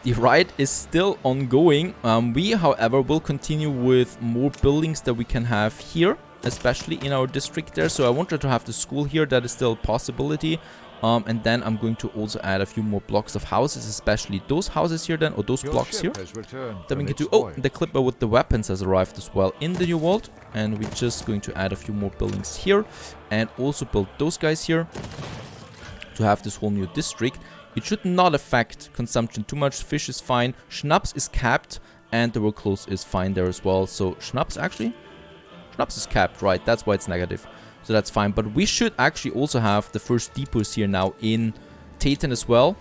The ride is still ongoing. We, however, will continue with more buildings that we can have here, especially in our district there. So I wanted to have the school here. That is still a possibility. And then I'm going to also add a few more blocks of houses, especially those houses here then, or those blocks here. Then we can do... Oh, the clipper with the weapons has arrived as well in the new world. And we're just going to add a few more buildings here. And also build those guys here to have this whole new district. It should not affect consumption too much. Fish is fine. Schnapps is capped. And the workclothes is fine there as well. So Schnapps actually... Schnapps is capped, right? That's why it's negative. So that's fine. But we should actually also have the first depots here now in Taten as well.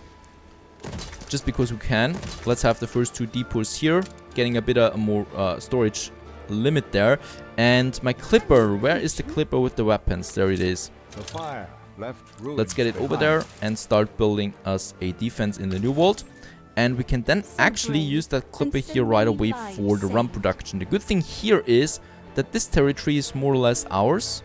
Just because we can. Let's have the first 2 depots here. Getting a bit more storage limit there. And my clipper. Where is the clipper with the weapons? There it is. The fire left Let's get it over there and start building us a defense in the new world. And we can then actually use that clipper here right away for the rum production. The good thing here is that this territory is more or less ours.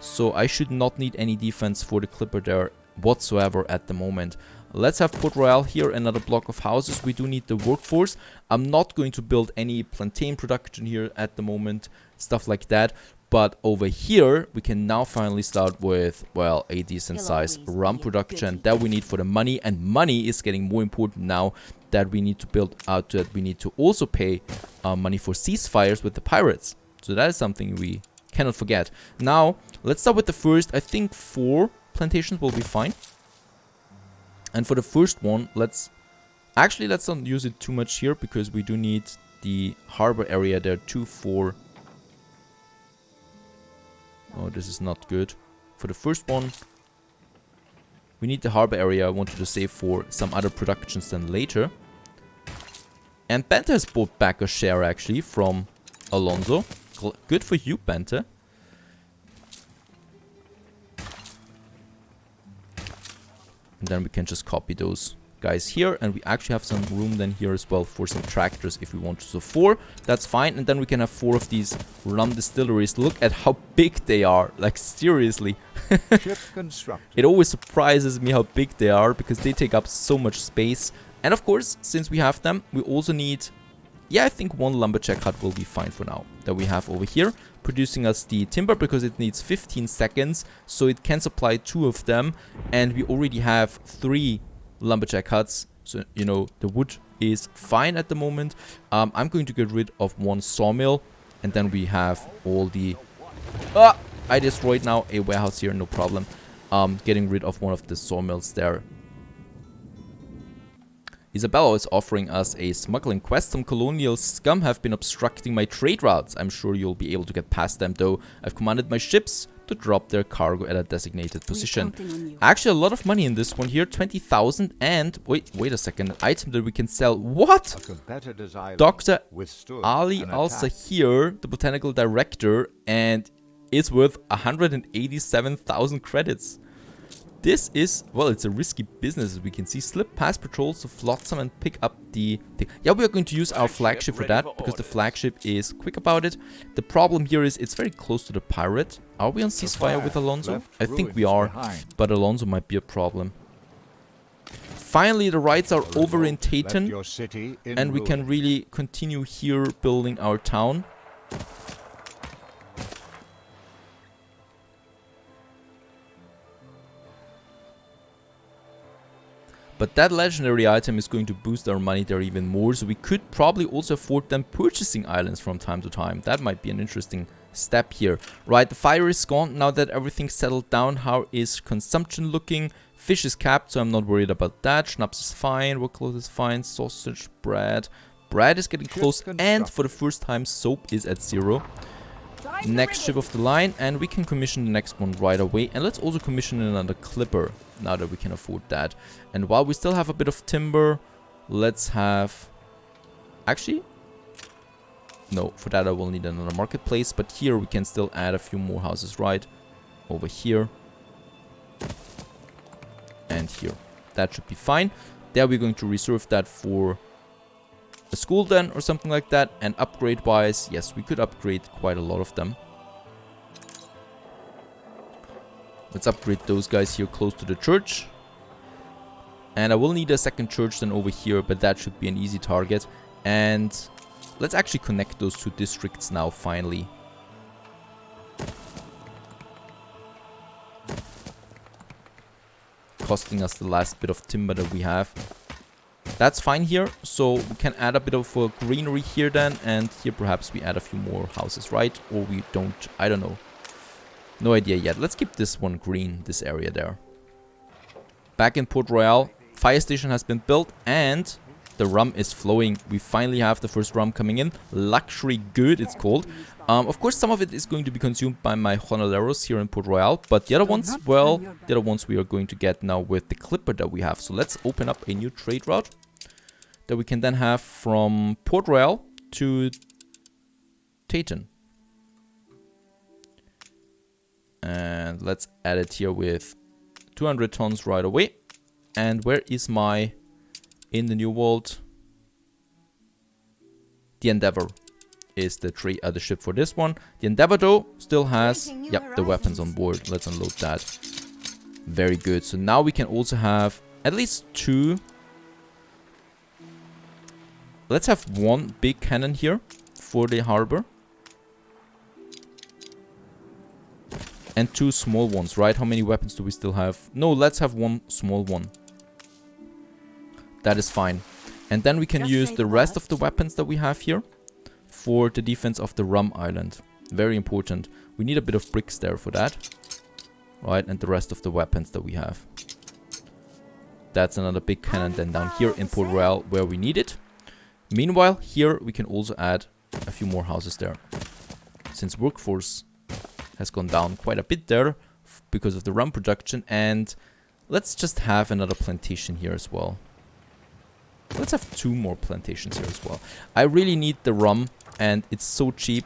So I should not need any defense for the clipper there whatsoever at the moment. Let's have Port Royale here, another block of houses. We do need the workforce. I'm not going to build any plantain production here at the moment, stuff like that. But over here, we can now finally start with, well, a decent size rum production that we need for the money. And money is getting more important now that we need to build out to it. We need to also pay money for ceasefires with the pirates. So that is something we cannot forget. Now, let's start with the first. I think 4 plantations will be fine. And for the first one, let's not use it too much here because we do need the harbor area there too for... Oh, this is not good. For the first one, we need the harbor area. I wanted to save for some other productions then later. And Bente has bought back a share actually from Alonso. Good for you, Bente. And then we can just copy those guys here. And we actually have some room then here as well for some tractors if we want to. So 4, that's fine. And then we can have 4 of these rum distilleries. Look at how big they are. Like, seriously. It always surprises me how big they are because they take up so much space. And of course, since we have them, we also need... Yeah, I think 1 lumberjack hut will be fine for now. That we have over here. Producing us the timber because it needs 15 seconds. So it can supply 2 of them. And we already have 3 lumberjack huts. So, you know, the wood is fine at the moment. I'm going to get rid of 1 sawmill. And then we have all the... I destroyed now a warehouse here, no problem. Getting rid of 1 of the sawmills there. Isabella is offering us a smuggling quest. Some colonial scum have been obstructing my trade routes. I'm sure you'll be able to get past them though. I've commanded my ships to drop their cargo at a designated position. Actually, a lot of money in this one here. 20,000 and... Wait a second. An item that we can sell. What? Dr. Ali Al-Sahir, the botanical director, and it's worth 187,000 credits. This is, well, it's a risky business as we can see. Slip past patrols to flotsam and pick up the thing. Yeah, we are going to use our flagship for that because the flagship is quick about it. The problem here is it's very close to the pirate. Are we on ceasefire with Alonso? I think we are, but Alonso might be a problem. Finally, the raids are over in Taten and we can really continue here building our town. But that legendary item is going to boost our money there even more. So we could probably also afford them purchasing islands from time to time. That might be an interesting step here. Right, the fire is gone. Now that everything's settled down, how is consumption looking? Fish is capped, so I'm not worried about that. Schnapps is fine. Workload is fine. Sausage, bread. Bread is getting close. And for the first time, soap is at 0. Next ship of the line, and we can commission the next one right away. And let's also commission another clipper now that we can afford that. And while we still have a bit of timber, let's have... Actually, no, for that I will need another marketplace. But here we can still add a few more houses, right? Over here. And here. That should be fine. There we're going to reserve that for a school then or something like that. And upgrade wise, yes, we could upgrade quite a lot of them. Let's upgrade those guys here close to the church. And I will need a second church then over here, but that should be an easy target. And let's actually connect those two districts now, finally. Costing us the last bit of timber that we have. That's fine here. So we can add a bit of greenery here then. And here perhaps we add a few more houses, right? Or we don't. I don't know. No idea yet. Let's keep this one green, this area there. Back in Port Royale, fire station has been built and the rum is flowing. We finally have the first rum coming in. Luxury good, it's called. Of course, some of it is going to be consumed by my Jornaleros here in Port Royale. But the other ones, well, the other ones we are going to get now with the clipper that we have. So let's open up a new trade route that we can then have from Port Royale to Tayton. And let's add it here with 200 tons right away. And where is my, in the new world, the Endeavor is the ship for this one. The Endeavor though still has, yep, the weapons on board. Let's unload that. Very good. So now we can also have at least two. Let's have one big cannon here for the harbor. And two small ones, right? How many weapons do we still have? No, let's have one small one. That is fine. And then we can use the rest of the weapons that we have here for the defense of the Rum Island. Very important. We need a bit of bricks there for that. Right, and the rest of the weapons that we have. That's another big cannon then down here in Port Royale where we need it. Meanwhile, here we can also add a few more houses there. Since workforce has gone down quite a bit there because of the rum production. And let's just have another plantation here as well. Let's have two more plantations here as well. I really need the rum and it's so cheap.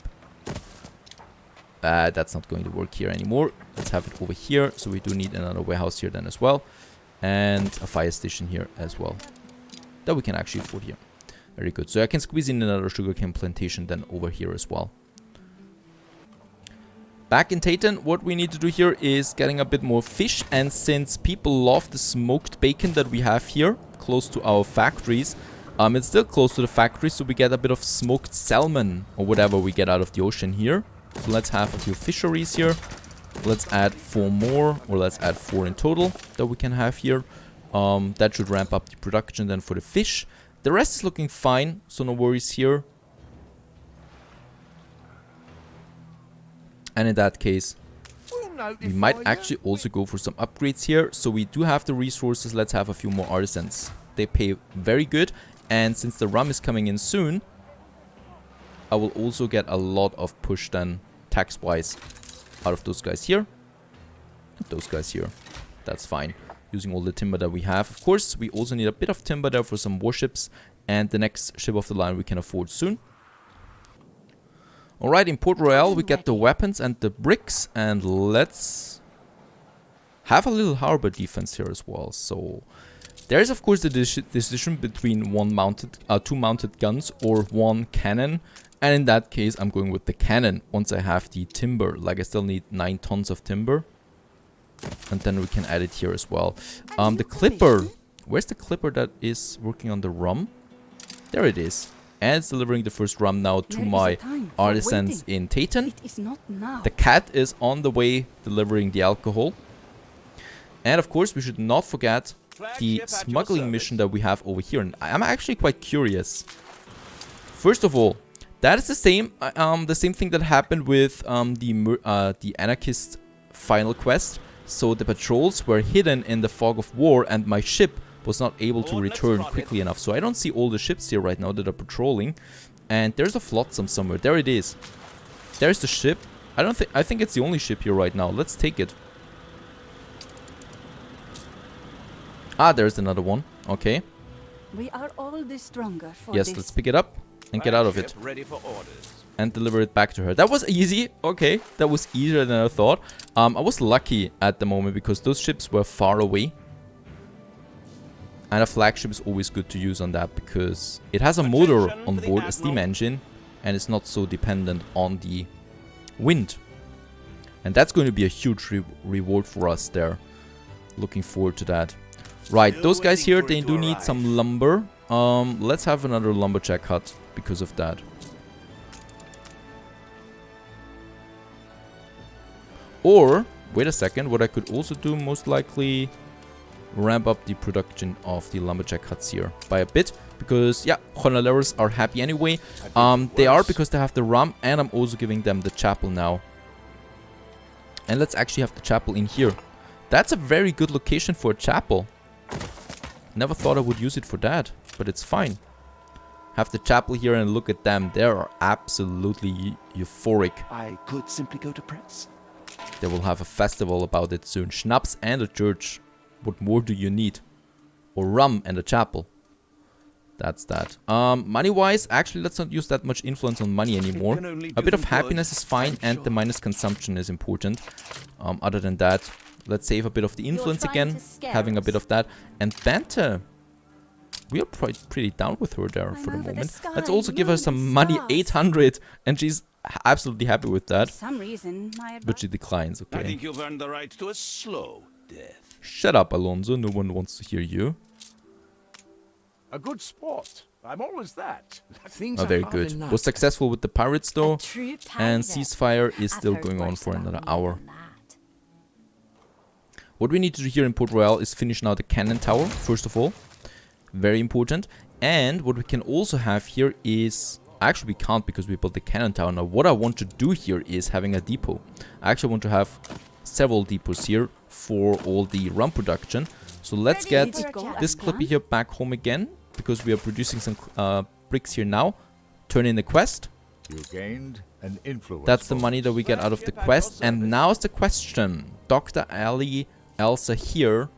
That's not going to work here anymore. Let's have it over here. So we do need another warehouse here then as well. And a fire station here as well. That we can actually afford here. Very good. So I can squeeze in another sugarcane plantation then over here as well. Back in Tayton, what we need to do here is getting a bit more fish. And since people love the smoked bacon that we have here, close to our factories, it's still close to the factory, so we get a bit of smoked salmon or whatever we get out of the ocean here. So let's have a few fisheries here. Let's add 4 more, or let's add 4 in total that we can have here. That should ramp up the production then for the fish. The rest is looking fine, so no worries here. And in that case, we might actually also go for some upgrades here. So we do have the resources. Let's have a few more artisans. They pay very good. And since the rum is coming in soon, I will also get a lot of push then tax-wise out of those guys here. And those guys here. That's fine. Using all the timber that we have. Of course, we also need a bit of timber there for some warships. And the next ship of the line we can afford soon. Alright, in Port Royale we get the weapons and the bricks, and let's have a little harbor defense here as well. So there is of course the decision between two mounted guns or one cannon, and in that case I'm going with the cannon once I have the timber. Like I still need 9 tons of timber, and then we can add it here as well. The clipper, where's the clipper that is working on the rum? There it is. And it's delivering the first rum now to my artisans in Tayton. The cat is on the way delivering the alcohol. And of course we should not forget the smuggling mission that we have over here. And I'm actually quite curious. First of all, that is the same thing that happened with the anarchist final quest. So the patrols were hidden in the fog of war and my ship was not able to return quickly enough. So I don't see all the ships here right now that are patrolling. And there's a flotsam somewhere. There it is. There's the ship. I think it's the only ship here right now. Let's take it. Ah, there's another one. Okay. We are all the stronger for yes, this. Let's pick it up and get out of it. Ready for orders. And deliver it back to her. That was easy. Okay, that was easier than I thought. I was lucky at the moment because those ships were far away. And a flagship is always good to use on that because it has a motor on board, a steam engine, and it's not so dependent on the wind. And that's going to be a huge reward for us there. Looking forward to that. Right, those guys here, they do need some lumber. Let's have another lumberjack hut because of that. Or, wait a second, what I could also do most likely ramp up the production of the lumberjack huts here by a bit. Because, yeah, chronologicals are happy anyway. They are because they have the rum, and I'm also giving them the chapel now. And let's actually have the chapel in here. That's a very good location for a chapel. Never thought I would use it for that, but it's fine. Have the chapel here and look at them. They are absolutely euphoric. I could simply go to press. They will have a festival about it soon. Schnapps and a church. What more do you need? Or rum and a chapel. That's that. Money-wise, actually, let's not use that much influence on money anymore. A bit of happiness is fine, and the minus consumption is important. Other than that, let's save a bit of the influence again, having a bit of that. And Bente, we are pretty down with her there for the moment. Let's also give her some money, 800, and she's absolutely happy with that. Some reason, But she declines, I okay. think you've earned the right to a slow death. Shut up, Alonso, no one wants to hear you. A good sport. I'm always that. Things Oh, very good. Was successful with the pirates though, and ceasefire is still going on for another hour. What we need to do here in Port Royale is finish now the cannon tower, first of all. Very important. And what we can also have here is... Actually, we can't because we built the cannon tower. Now, what I want to do here is having a depot. I actually want to have several depots here for all the rum production. So let's get this clippy here back home again, because we are producing some bricks here now. Turn in the quest. You gained an influence. That's the money that we get out of the quest. And now is the question. Dr. Ali Elsa here,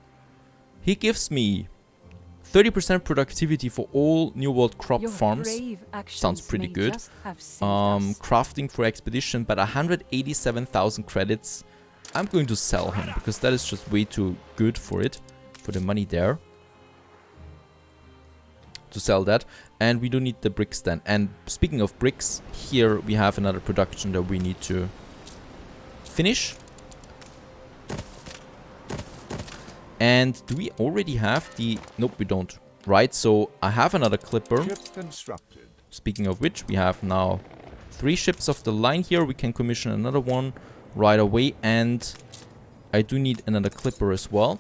he gives me 30% productivity for all New World crop farms. Sounds pretty good. Crafting for expedition, but 187,000 credits. I'm going to sell him because that is just way too good for it, for the money there. To sell that, and we do need the bricks then. And speaking of bricks, here we have another production that we need to finish. And do we already have the... Nope, we don't. Right, so I have another clipper. Ship constructed. Speaking of which, we have now 3 ships off the line here. We can commission another one right away. And I do need another clipper as well.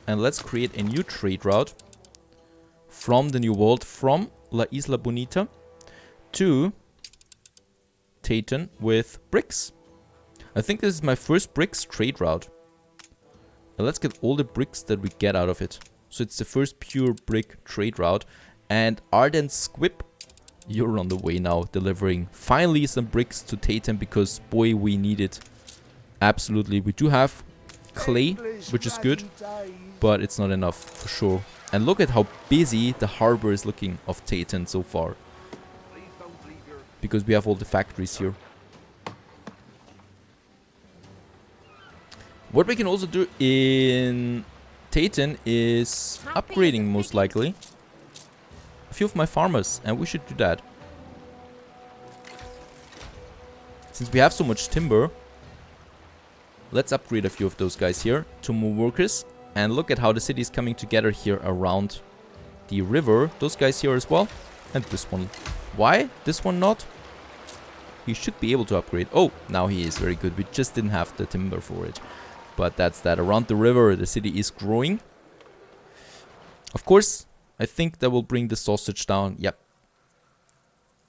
And let's create a new trade route from the New World, from La Isla Bonita to Titan with bricks. I think this is my first bricks trade route. And let's get all the bricks that we get out of it. So it's the first pure brick trade route. And Ardent Squib, you're on the way now, delivering finally some bricks to Titan, because boy, we need it. Absolutely. We do have clay, which is good, but it's not enough for sure. And look at how busy the harbor is looking of Titan so far, because we have all the factories here. What we can also do in Titan is upgrading, most likely, a few of my farmers, and we should do that. Since we have so much timber, let's upgrade a few of those guys here to more workers. And look at how the city is coming together here around the river. Those guys here as well. And this one. Why? This one not? He should be able to upgrade. Oh, now he is very good. We just didn't have the timber for it. But that's that. Around the river, the city is growing. Of course, I think that will bring the sausage down. Yep.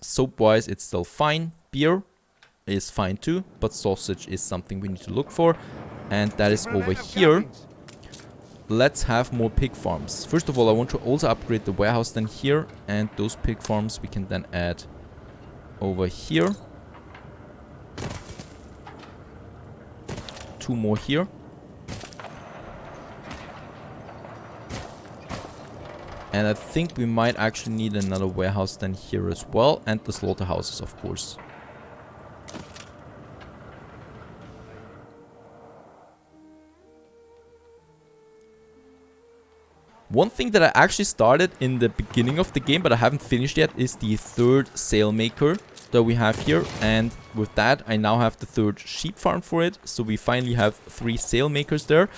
Soap-wise, it's still fine. Beer is fine too. But sausage is something we need to look for. And that is over here. Let's have more pig farms. First of all, I want to also upgrade the warehouse then here. And those pig farms we can then add over here. 2 more here. And I think we might actually need another warehouse then here as well. And the slaughterhouses, of course. One thing that I actually started in the beginning of the game, but I haven't finished yet, is the 3rd sailmaker that we have here. And with that, I now have the 3rd sheep farm for it. So we finally have 3 sailmakers there.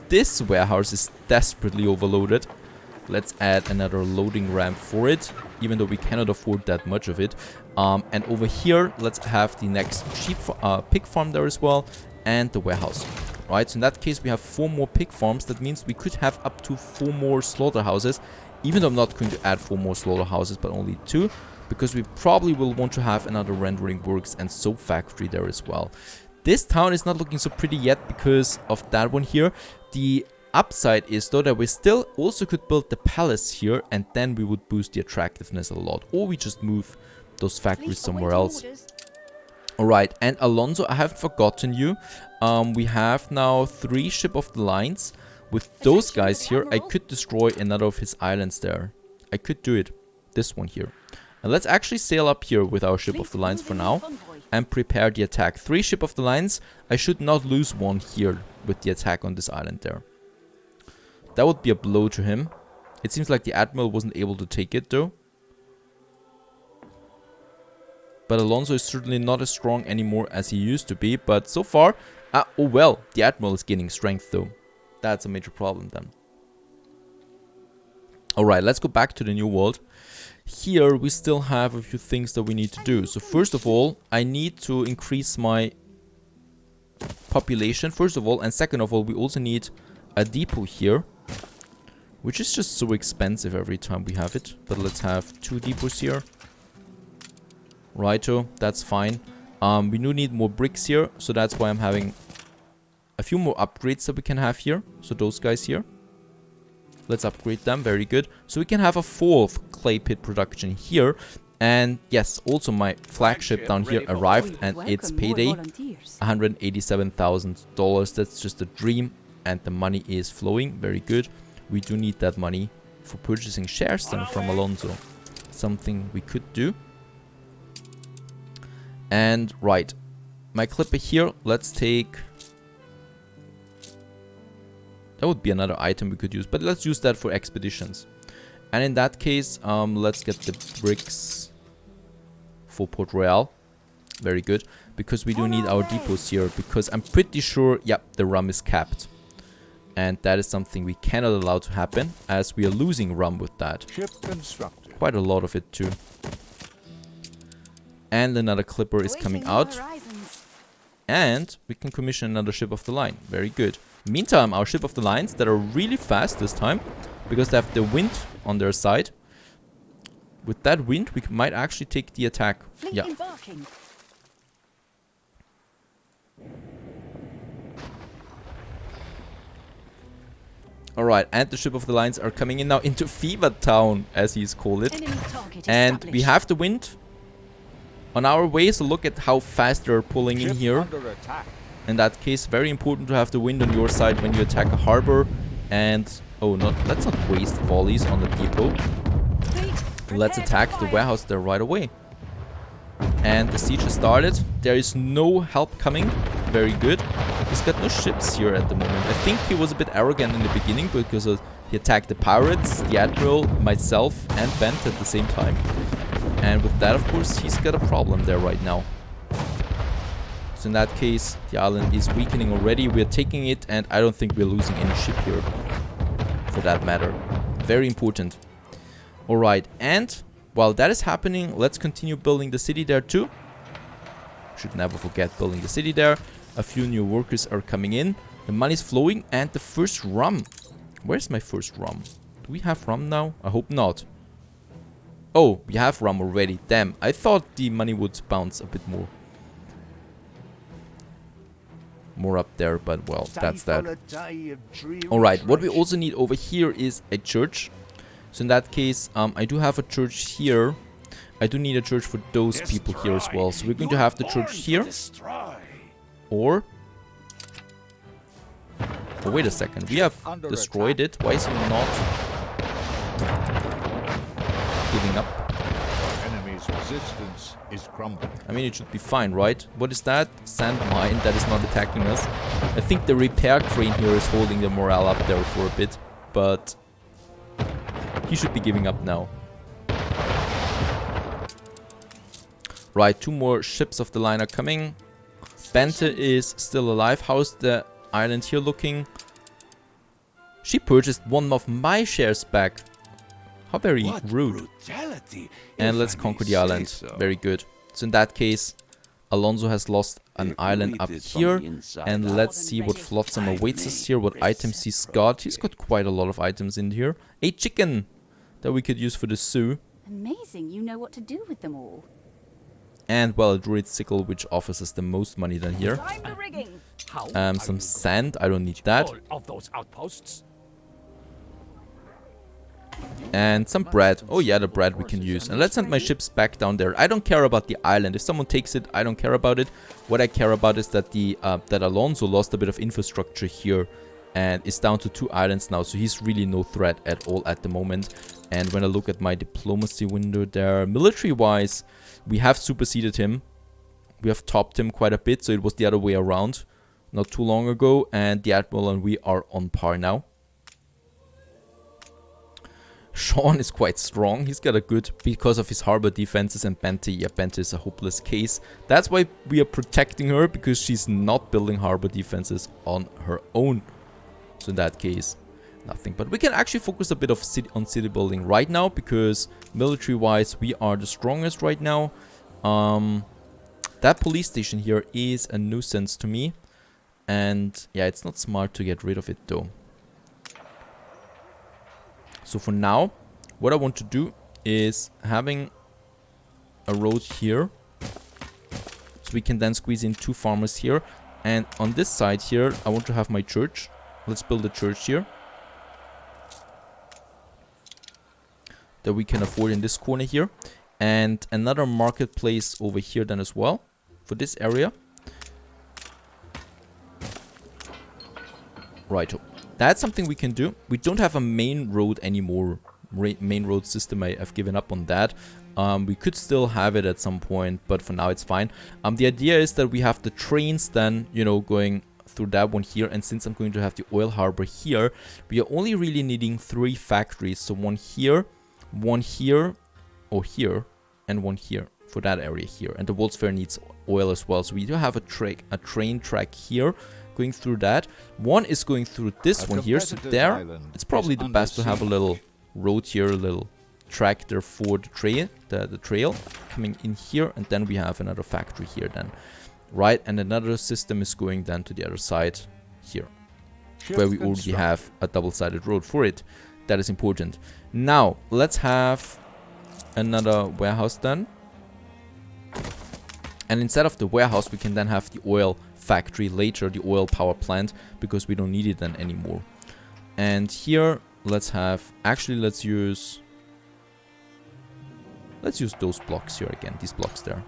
this warehouse is desperately overloaded. Let's add another loading ramp for it, even though we cannot afford that much of it. And over here, let's have the next pig farm there as well, and the warehouse. Right, so in that case, we have 4 more pig farms. That means we could have up to 4 more slaughterhouses, even though I'm not going to add 4 more slaughterhouses, but only 2, because we probably will want to have another rendering works and soap factory there as well. This town is not looking so pretty yet because of that one here. The upside is though that we still also could build the palace here, and then we would boost the attractiveness a lot, or we just move those factories somewhere else. Alright, and Alonso, I haven't forgotten you. We have now 3 ship of the lines. With those guys here, I could destroy another of his islands there. I could do it. This one here. And let's actually sail up here with our ship of the lines for now and prepare the attack. 3 ship of the lines. I should not lose one here with the attack on this island there. That would be a blow to him. It seems like the Admiral wasn't able to take it though. But Alonso is certainly not as strong anymore as he used to be. But so far, oh well, the Admiral is gaining strength though. That's a major problem then. Alright, let's go back to the New World. Here we still have a few things that we need to do. So first of all, I need to increase my population first of all, and second of all, we also need a depot here, which is just so expensive every time we have it. But let's have 2 depots here. Righto, that's fine. We do need more bricks here, so that's why I'm having a few more upgrades that we can have here. So those guys here, let's upgrade them. Very good. So we can have a 4th clay pit production here. And yes, also my flagship down here arrived, and it's payday. $187,000. That's just a dream, and the money is flowing. Very good. We do need that money for purchasing shares then from Alonso. Something we could do. And right, my clipper here, let's take... That would be another item we could use, but let's use that for expeditions. And in that case, let's get the bricks for Port Royale. Very good, because we do need our depots here, because I'm pretty sure, yeah, the rum is capped. And that is something we cannot allow to happen, as we are losing rum with that. Ship constructed. Quite a lot of it too. And another clipper is coming out. And we can commission another ship of the line. Very good. Meantime, our ship of the lines that are really fast this time, because they have the wind on their side. With that wind, we might actually take the attack. Yeah. Alright, and the ship of the lines are coming in now into Fever Town, as he's called it. And we have the wind on our way, so look at how fast they're pulling in here. In that case, very important to have the wind on your side when you attack a harbor. And, oh, let's not waste volleys on the depot. Let's attack the warehouse there right away. And the siege has started. There is no help coming. Very good. He's got no ships here at the moment. I think he was a bit arrogant in the beginning because he attacked the pirates, the Admiral, myself, and Bente at the same time. And with that, of course, he's got a problem there right now. So in that case, the island is weakening already. We're taking it, and I don't think we're losing any ship here. For that matter. Very important. Alright, and while that is happening, let's continue building the city there too. Should never forget building the city there. A few new workers are coming in. The money's flowing, and the first rum. Where's my first rum? Do we have rum now? I hope not. Oh, we have rum already. Damn, I thought the money would bounce a bit more. More up there, but well, that's that. Alright, what we also need over here is a church. So in that case, I do have a church here. I do need a church for those people here as well. So we're going to have the church here. Or... Oh, wait a second. We have destroyed it. Why is he not giving up? Enemy's resistance is crumbling. I mean, it should be fine, right? What is that? Sand mine that is not attacking us. I think the repair crane here is holding the morale up there for a bit. But he should be giving up now. Right, 2 more ships of the line are coming. Bente is still alive. How's the island here looking? She purchased one of my shares back. How very What rude. brutality, And if let's I may conquer the say island. so. Very good. So in that case, Alonso has lost an If island we up did from here. the inside And out, let's see what flotsam I awaits us may here, what items he's got. He's got quite a lot of items in here. A chicken that we could use for the zoo. Amazing, you know what to do with them all. And, well, a druid sickle, which offers us the most money than here. Climb the rigging. Some sand, I don't need that. All of those outposts. And some bread. Oh yeah, the bread we can use. And let's send my ships back down there. I don't care about the island. If someone takes it, I don't care about it. What I care about is that that Alonso lost a bit of infrastructure here and is down to 2 islands now. So he's really no threat at all at the moment. And when I look at my diplomacy window there, military-wise, we have superseded him. We have topped him quite a bit. So it was the other way around not too long ago. And the Admiral and we are on par now. Sean is quite strong. He's got a good, because of his harbor defenses, and Bente, yeah, Bente is a hopeless case. That's why we are protecting her, because she's not building harbor defenses on her own. So in that case, nothing. But we can actually focus a bit of on city building right now, because military-wise, we are the strongest right now. That police station here is a nuisance to me. And yeah, it's not smart to get rid of it though. So for now, what I want to do is having a road here. So we can then squeeze in 2 farmers here. And on this side here, I want to have my church. Let's build a church here. That we can afford in this corner here. And another marketplace over here then as well. For this area. Righto. That's something we can do. We don't have a main road anymore. Main road system, I've given up on that. We could still have it at some point, but for now it's fine. The idea is that we have the trains then, you know, going through that one here. And since I'm going to have the oil harbor here, we are only really needing 3 factories. So one here, or here, and one here for that area here. And the World's Fair needs oil as well. So we do have a train track here. Going through that. One is going through this one here, so there it's probably the best to have a little road here, a little track there for the trail coming in here, and then we have another factory here then, right? And another system is going then to the other side here, where we already have a double-sided road for it. That is important. Now let's have another warehouse then, and instead of the warehouse we can then have the oil factory later, the oil power plant, because we don't need it then anymore. And here let's have, actually let's use those blocks here again, these blocks there.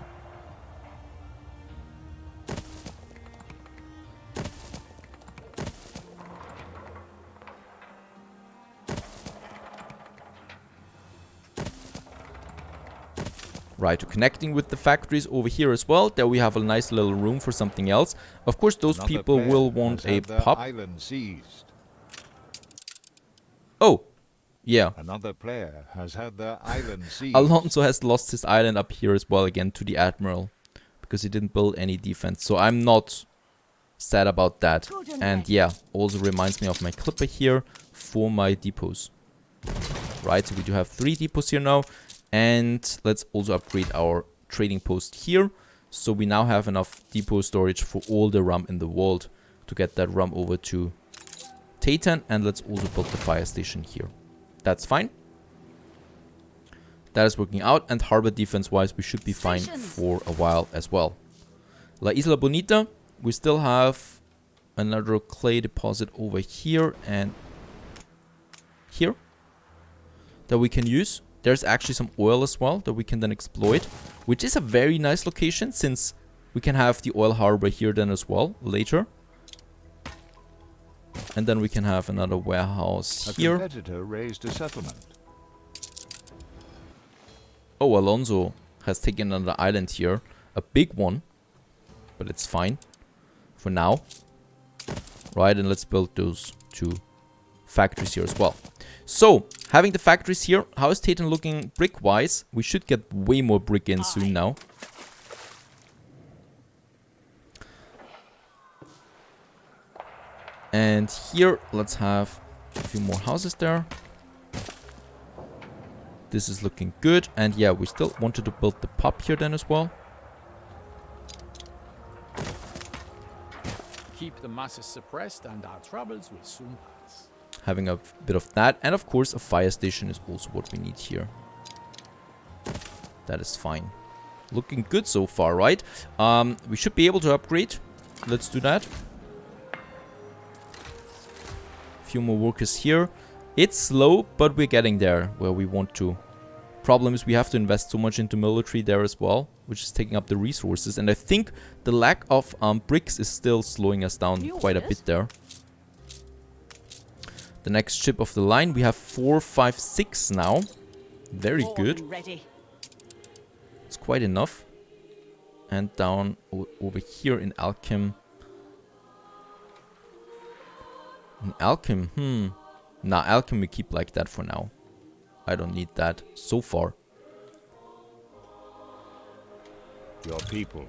Right, connecting with the factories over here as well. There we have a nice little room for something else. Of course, those people will want a pub. Oh, yeah. Another player has had their island seized. Alonso has lost his island up here as well again to the Admiral, because he didn't build any defense. So I'm not sad about that. And yeah, also reminds me of my clipper here for my depots. Right, so we do have 3 depots here now. And let's also upgrade our trading post here. So we now have enough depot storage for all the rum in the world to get that rum over to Titan. And let's also build the fire station here. That's fine. That is working out. And harbor defense wise, we should be fine for a while as well. La Isla Bonita. We still have another clay deposit over here and here that we can use. There's actually some oil as well that we can then exploit, which is a very nice location since we can have the oil harbor here then as well later. And then we can have another warehouse here. A competitor raised a settlement. Oh, Alonso has taken another island here. A big one, but it's fine for now. Right, and let's build those 2 factories here as well. So, having the factories here, how is Titan looking brick-wise? We should get way more brick in soon now. And here, let's have A few more houses there. This is looking good. And yeah, we still wanted to build the pub here then as well. Keep the masses suppressed and our troubles will soon pass. Having a bit of that. And of course, a fire station is also what we need here. That is fine. Looking good so far, right? We should be able to upgrade. Let's do that. Few more workers here. It's slow, but we're getting there where we want to. Problem is we have to invest so much into military there as well, which is taking up the resources. And I think the lack of bricks is still slowing us down quite a bit there. The next ship of the line, we have 4, 5, 6 now. Very good. It's quite enough. And down over here in Alchem. In Alchem, Nah, Alchem we keep like that for now. I don't need that so far. Your people